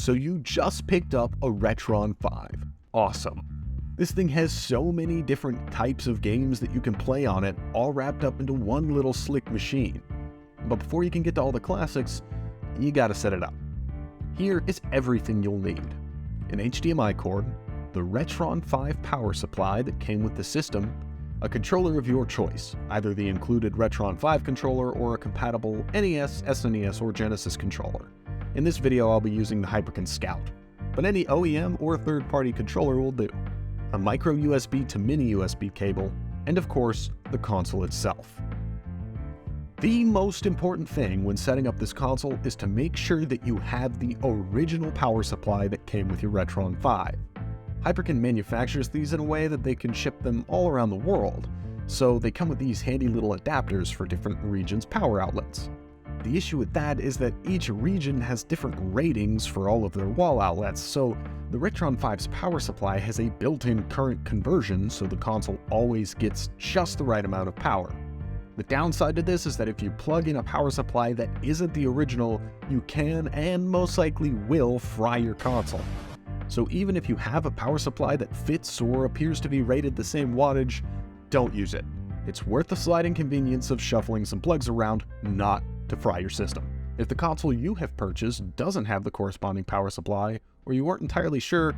So you just picked up a RetroN 5. Awesome. This thing has so many different types of games that you can play on it, all wrapped up into one little slick machine. But before you can get to all the classics, you gotta set it up. Here is everything you'll need. An HDMI cord, the RetroN 5 power supply that came with the system, a controller of your choice, either the included RetroN 5 controller or a compatible NES, SNES, or Genesis controller. In this video I'll be using the HyperCon Scout, but any OEM or third-party controller will do. A micro USB to mini USB cable, and of course, the console itself. The most important thing when setting up this console is to make sure that you have the original power supply that came with your RetroN 5. HyperCon manufactures these in a way that they can ship them all around the world, so they come with these handy little adapters for different regions' power outlets. The issue with that is that each region has different ratings for all of their wall outlets, so the RetroN 5's power supply has a built-in current conversion so the console always gets just the right amount of power. The downside to this is that if you plug in a power supply that isn't the original, you can and most likely will fry your console. So even if you have a power supply that fits or appears to be rated the same wattage, don't use it. It's worth the slight inconvenience of shuffling some plugs around, not to fry your system. If the console you have purchased doesn't have the corresponding power supply, or you weren't entirely sure,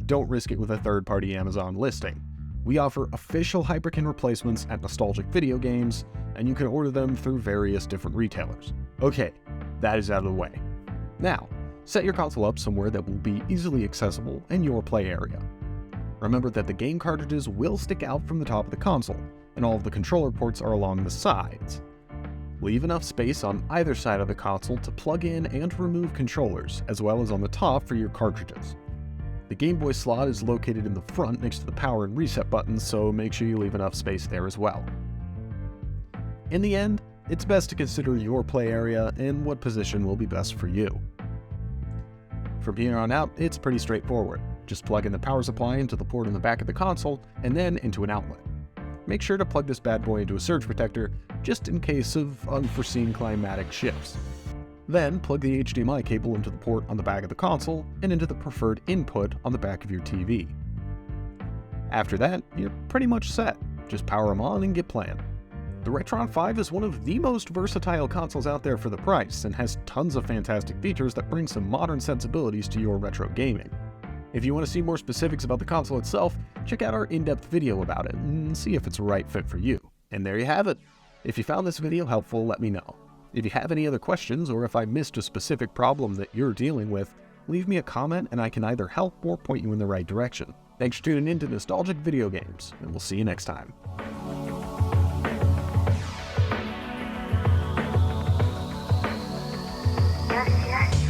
don't risk it with a third-party Amazon listing. We offer official HyperCon replacements at Nostalgic Video Games, and you can order them through various different retailers. Okay, that is out of the way. Now, set your console up somewhere that will be easily accessible in your play area. Remember that the game cartridges will stick out from the top of the console, and all of the controller ports are along the sides. Leave enough space on either side of the console to plug in and remove controllers, as well as on the top for your cartridges. The Game Boy slot is located in the front next to the power and reset buttons, so make sure you leave enough space there as well. In the end, it's best to consider your play area and what position will be best for you. From here on out, it's pretty straightforward. Just plug in the power supply into the port in the back of the console, and then into an outlet. Make sure to plug this bad boy into a surge protector, just in case of unforeseen climatic shifts. Then plug the HDMI cable into the port on the back of the console and into the preferred input on the back of your TV. After that, you're pretty much set. Just power them on and get playing. The RetroN 5 is one of the most versatile consoles out there for the price and has tons of fantastic features that bring some modern sensibilities to your retro gaming. If you want to see more specifics about the console itself, check out our in-depth video about it and see if it's a right fit for you. And there you have it. If you found this video helpful, let me know. If you have any other questions, or if I missed a specific problem that you're dealing with, leave me a comment and I can either help or point you in the right direction. Thanks for tuning in to Nostalgic Video Games, and we'll see you next time. Yes, yes.